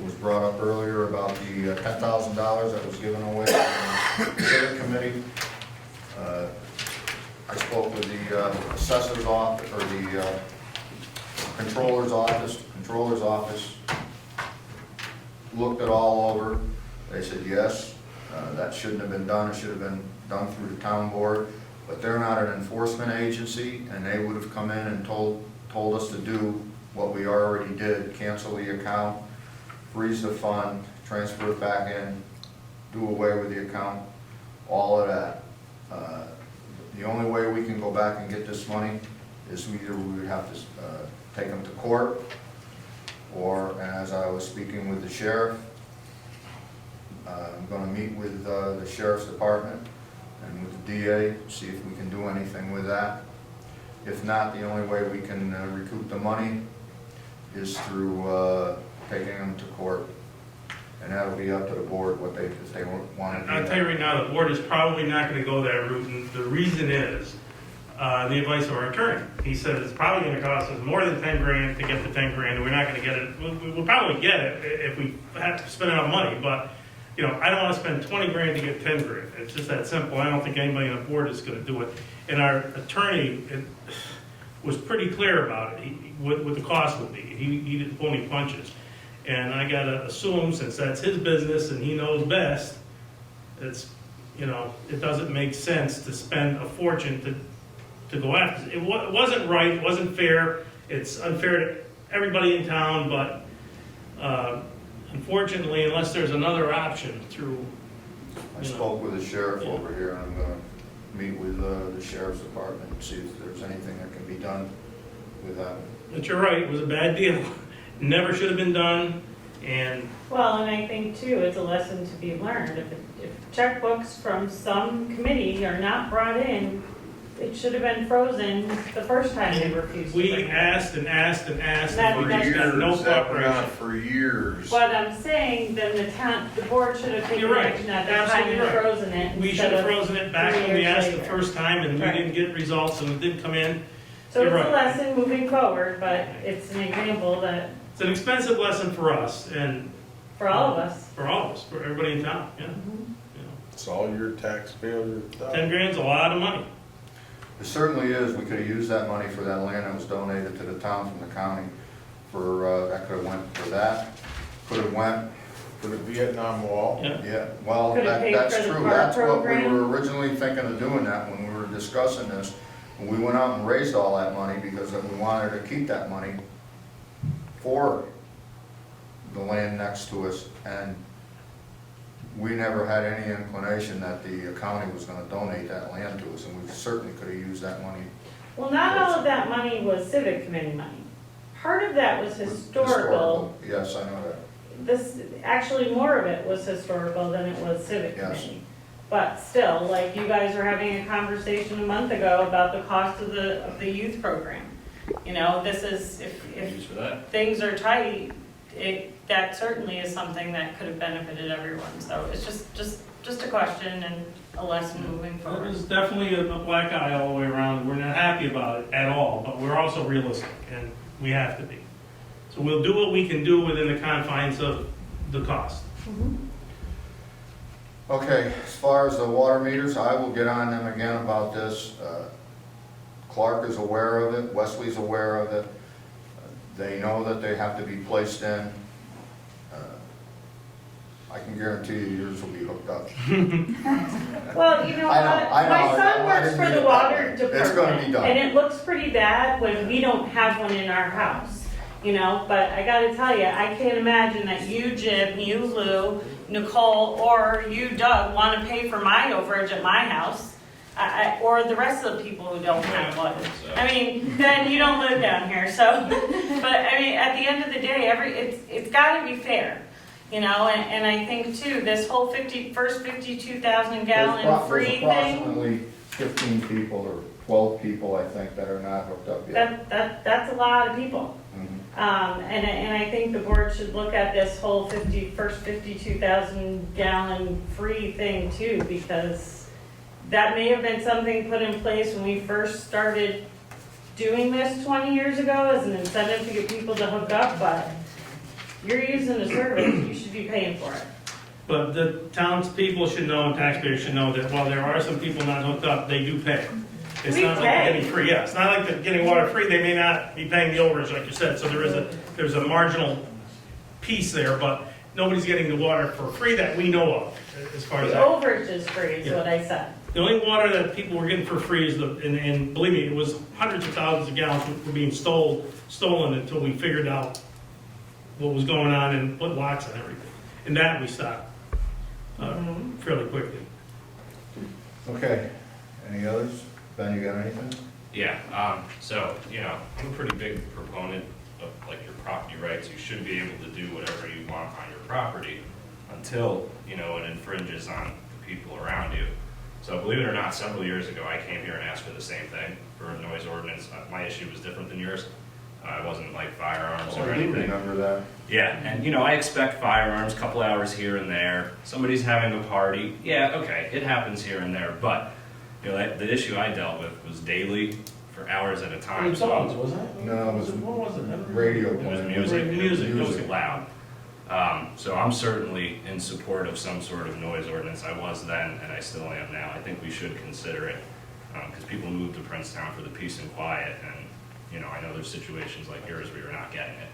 was brought up earlier about the $10,000 that was given away to the civic committee. I spoke with the assessor's office, or the controller's office. Controller's office looked it all over. They said, yes, that shouldn't have been done. It should have been done through the town board. But they're not an enforcement agency, and they would have come in and told us to do what we already did, cancel the account, freeze the fund, transfer it back in, do away with the account, all of that. The only way we can go back and get this money is either we would have to take them to court, or, and as I was speaking with the sheriff, I'm gonna meet with the sheriff's department and with the DA, see if we can do anything with that. If not, the only way we can recoup the money is through taking them to court. And that'll be up to the board what they, if they want to do. I'll tell you right now, the board is probably not gonna go that route, and the reason is, the advice of our attorney. He said it's probably gonna cost us more than 10 grand to get the 10 grand, and we're not gonna get it. We'll probably get it if we have to spend enough money, but, you know, I don't wanna spend 20 grand to get 10 grand. It's just that simple. I don't think anybody on the board is gonna do it. And our attorney was pretty clear about it, what the cost would be. He didn't pull any punches. And I gotta assume, since that's his business and he knows best, it's, you know, it doesn't make sense to spend a fortune to go after. It wasn't right, it wasn't fair, it's unfair to everybody in town, but unfortunately, unless there's another option through, I spoke with the sheriff over here, and I'm gonna meet with the sheriff's department and see if there's anything that can be done with that. but you're right, it was a bad deal. Never should have been done, and Well, and I think too, it's a lesson to be learned. If checkbooks from some committee are not brought in, it should have been frozen the first time they refused to we bring it. asked and asked and asked, That- and we that's- just got no That went on cooperation. for years. But I'm saying, then the board should have taken You're right. action at that time Absolutely and right. frozen it. We should instead have of frozen it back 3 when we years asked the later. first time, and we Right. didn't get results, and it didn't come in. So You're it's a right. lesson moving forward, but it's an example that, It's an expensive lesson for us, and for all of us. for all of us, for everybody in town, yeah. Mhm. You know, It's all your taxpayer. 10 grand's a lot of money. It certainly is. We could have used that money for that land that was donated to the town from the county for, that could have went for that, could have went, For the Vietnam Wall. Yeah. yeah, well, Could have paid that's for the true. park That's what we program. were originally thinking of doing that when we were discussing this. We went out and raised all that money because we wanted to keep that money for the land next to us, and we never had any inclination that the county was gonna donate that land to us, and we certainly could have used that money. Well, not all of that money was civic committee money. Part of that was historical. Yes, I know that. This, actually, more of it was historical than it was civic Yes. committee. But still, like you guys were having a conversation a month ago about the cost of the youth program. You know, this is, if For that? things are tight, that certainly is something that could have benefited everyone. So it's just a question and a lesson moving It forward. was definitely a black eye all the way around. We're not happy about it at all, but we're also realistic, and we have to be. So we'll do what we can do within the confines of the cost. Mhm. Okay, as far as the water meters, I will get on them again about this. Clark is aware of it, Wesley's aware of it. They know that they have to be placed in. I can guarantee you yours will be hooked up. Well, you know I know, what? I know, My I son know, I works didn't for mean the it that water way. department. It's gonna be done. And it looks pretty bad when we don't have one in our house, you know? But I gotta tell you, I can't imagine that you, Jim, you, Lou, Nicole, or you, Doug, wanna pay for my overage at my house. Or the rest of the people who don't have one. I mean, then you don't live down here, so. But I mean, at the end of the day, it's gotta be fair. You know, and I think too, this whole first 52,000 gallon free There's thing, approximately 15 people or 12 people, I think, that are not hooked up yet. that's a lot of people. Mhm. And I think the board should look at this whole first 52,000 gallon free thing too, because that may have been something put in place when we first started doing this 20 years ago as an incentive to get people to hook up, but you're using a service, you should be paying for it. But the townspeople should know and taxpayers should know that while there are some people not hooked up, they do pay. It's We not like they're pay. getting free, yeah, it's not like they're getting water free, they may not be paying the overage, like you said, so there's a marginal piece there, but nobody's getting the water for free that we know of, as far The as that. overage is free, is what I said. The only water that people were getting for free is and believe me, it was hundreds of thousands of gallons were being stolen until we figured out what was going on and put locks on everything. And that we stopped fairly quickly. Okay, any others? Ben, you got anything? Yeah, so, you know, I'm a pretty big proponent of like your property rights. You should be able to do whatever you want on your property until, you know, it infringes on the people around you. So believe it or not, several years ago, I came here and asked for the same thing, for a noise ordinance. My issue was different than yours. It wasn't like firearms Oh, or I do anything. remember that. Yeah, and you know, I expect firearms, a couple hours here and there. Somebody's having a party. Yeah, okay, it happens here and there. But, you know, the issue I dealt with was daily for hours at a time. wasn't it? No, it was What was it? radio It was playing. music. It was loud. So I'm certainly in support of some sort of noise ordinance. I was then, and I still am now. I think we should consider it, because people move to Princetown for the peace and quiet, and, you know, I know there's situations like yours where you're not getting it.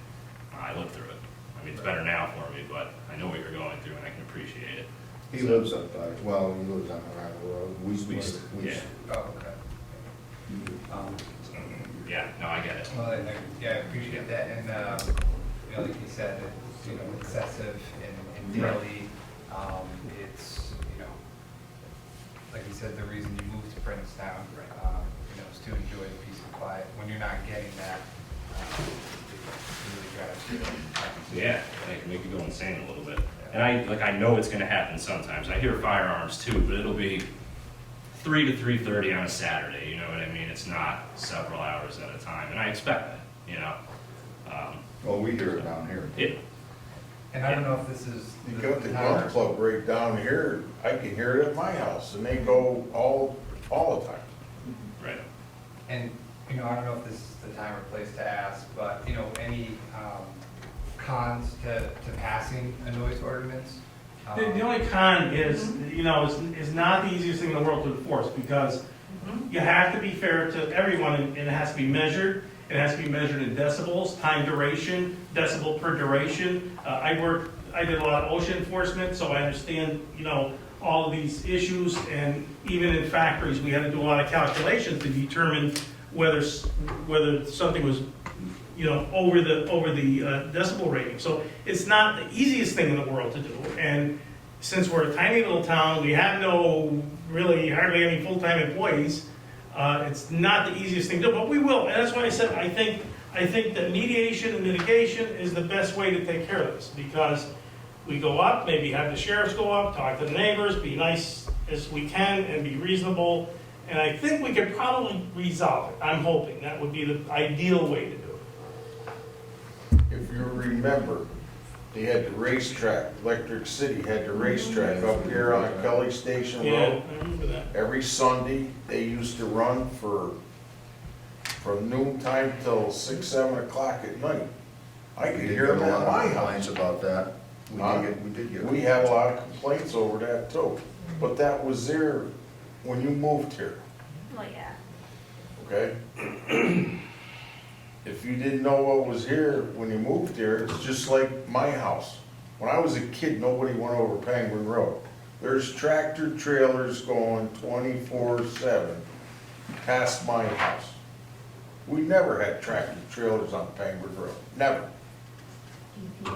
I lived through it. I mean, it's better now for me, but I know what you're going through, and I can appreciate it. He lives up by, well, he lives on the road. Weast, yeah. Oh, okay. So, yeah, no, I get it. Well, yeah, I appreciate that, and, you know, like you said, it's, you know, excessive and daily, it's, you know, like you said, the reason you moved to Princetown, you know, is to enjoy the peace and quiet. When you're not getting that, it really drives you. Yeah, it can make you go insane a little bit. And I know it's gonna happen sometimes. I hear firearms too, but it'll be 3 to 3:30 on a Saturday, you know what I mean? It's not several hours at a time, and I expect that, you know? Well, we hear it down here. Yeah, And I don't know if this is. You got the gun club right down here, I can hear it at my house, and they go all the time. right. And, you know, I don't know if this is the time or place to ask, but, you know, any cons to passing a noise ordinance? The only con is, you know, is not the easiest thing in the world to enforce, because you have to be fair to everyone, and it has to be measured. It has to be measured in decibels, time duration, decibel per duration. I did a lot of OSHA enforcement, so I understand, you know, all of these issues, and even in factories, we had to do a lot of calculations to determine whether something was, you know, over the decibel rating. So it's not the easiest thing in the world to do. And since we're a tiny little town, we have hardly any full-time employees. It's not the easiest thing to do, but we will. And that's why I said I think that mediation and mitigation is the best way to take care of this, because we go up, maybe have the sheriffs go up, talk to the neighbors, be nice as we can, and be reasonable. And I think we could probably resolve it. I'm hoping that would be the ideal way to do it. If you remember, they had the racetrack, Electric City had the racetrack up here on Kelly Station Yeah, Road. I remember that. Every Sunday, they used to run from noon time till 6, 7 o'clock at night. I could hear them at my house. Complaints about that. We did get. We had a lot of complaints over that too, but that was there when you moved here, Well, yeah. okay? If you didn't know what was here when you moved here, it's just like my house. When I was a kid, nobody went over Penguin Road. There's tractor trailers going 24/7 past my house. We never had tractor trailers on Penguin Road, never.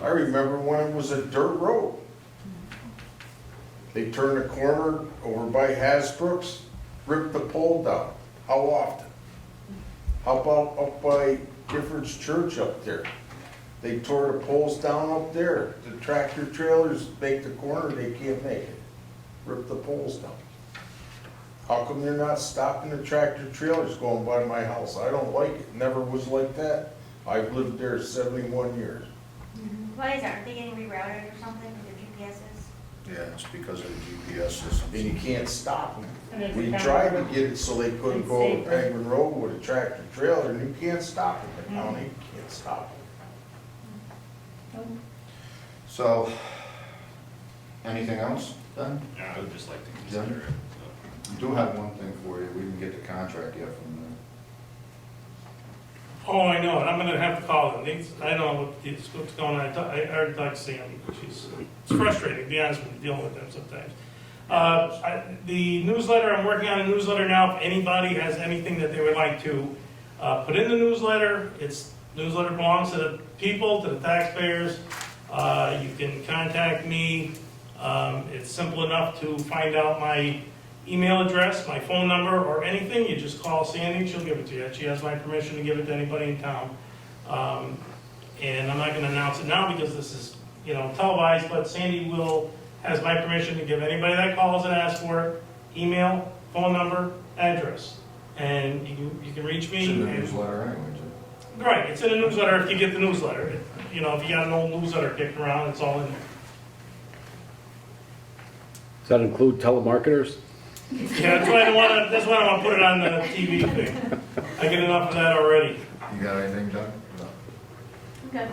I remember when it was a dirt road. They turned a corner over by Hasbrook's, ripped the pole down. How often? How about up by Gifford's Church up there? They tore the poles down up there. The tractor trailers make the corner, they can't make it. Rip the poles down. How come they're not stopping the tractor trailers going by my house? I don't like it. Never was like that. I've lived there 71 years. Why is that? Are they getting rerouted or something with their GPSs? Yeah, it's because of the GPS system. And you can't stop And them. it's We a tried county to get it so they couldn't go over Penguin Road with a tractor trailer, and you can't stop them. The county can't stop them. So, anything else then? Yeah, I would just like to consider it. We do have one thing for you. We didn't get the contract yet from Oh, I know, and I'm gonna have to call them. I don't know what's going on. I already talked to Sandy. It's frustrating, to be honest with you, dealing with them sometimes. The newsletter, I'm working on a newsletter now. If anybody has anything that they would like to put in the newsletter, newsletter belongs to the people, to the taxpayers. You can contact me. It's simple enough to find out my email address, my phone number, or anything. You just call Sandy, she'll give it to you. She has my permission to give it to anybody in town. And I'm not gonna announce it now because this is, televised, but Sandy has my permission to give anybody that calls and asks for it, email, phone number, address. And you can reach me. It's in the and- newsletter anyway, Right, it's in the newsletter if you get the newsletter. If you got an old newsletter kicking around, it's all in there. Does that include telemarketers? Yeah, that's why I want to put it on the TV thing. I get enough of that already. You got anything, Doug? No. I'm good,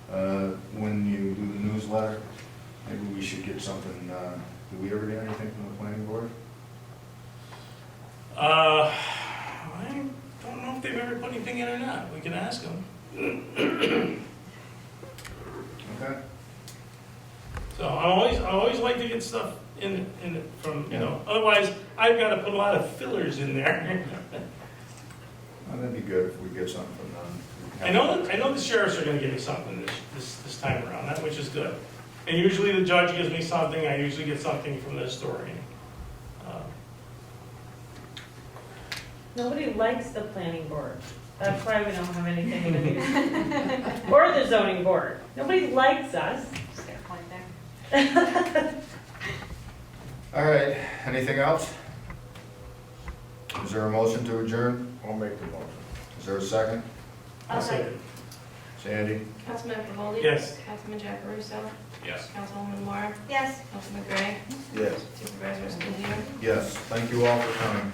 I'm good. When you do the newsletter, maybe we should get something, do we ever get anything from the planning board? I don't know if they've ever put anything in or not. We can ask them. Okay. So I always like to get stuff in from, otherwise I've got to put a lot of fillers in there. Well, that'd be good if we get something from them. I know the sheriffs are gonna give me something this time around, which is good. And usually the judge gives me something, I usually get something from the historian. Nobody likes the planning board. That's why we don't have anything in the news. Or the zoning board. Nobody likes us. Just got a point there. All right, anything else? Is there a motion to adjourn? I'll make the motion. Is there a second? I'll second. Sandy? Councilman Cavalli? Yes. Councilman Jackaruso? Yes. Councilwoman Moore? Yes. Councilman Gray? Yes. Supervisor Esposito? Yes, thank you all for coming.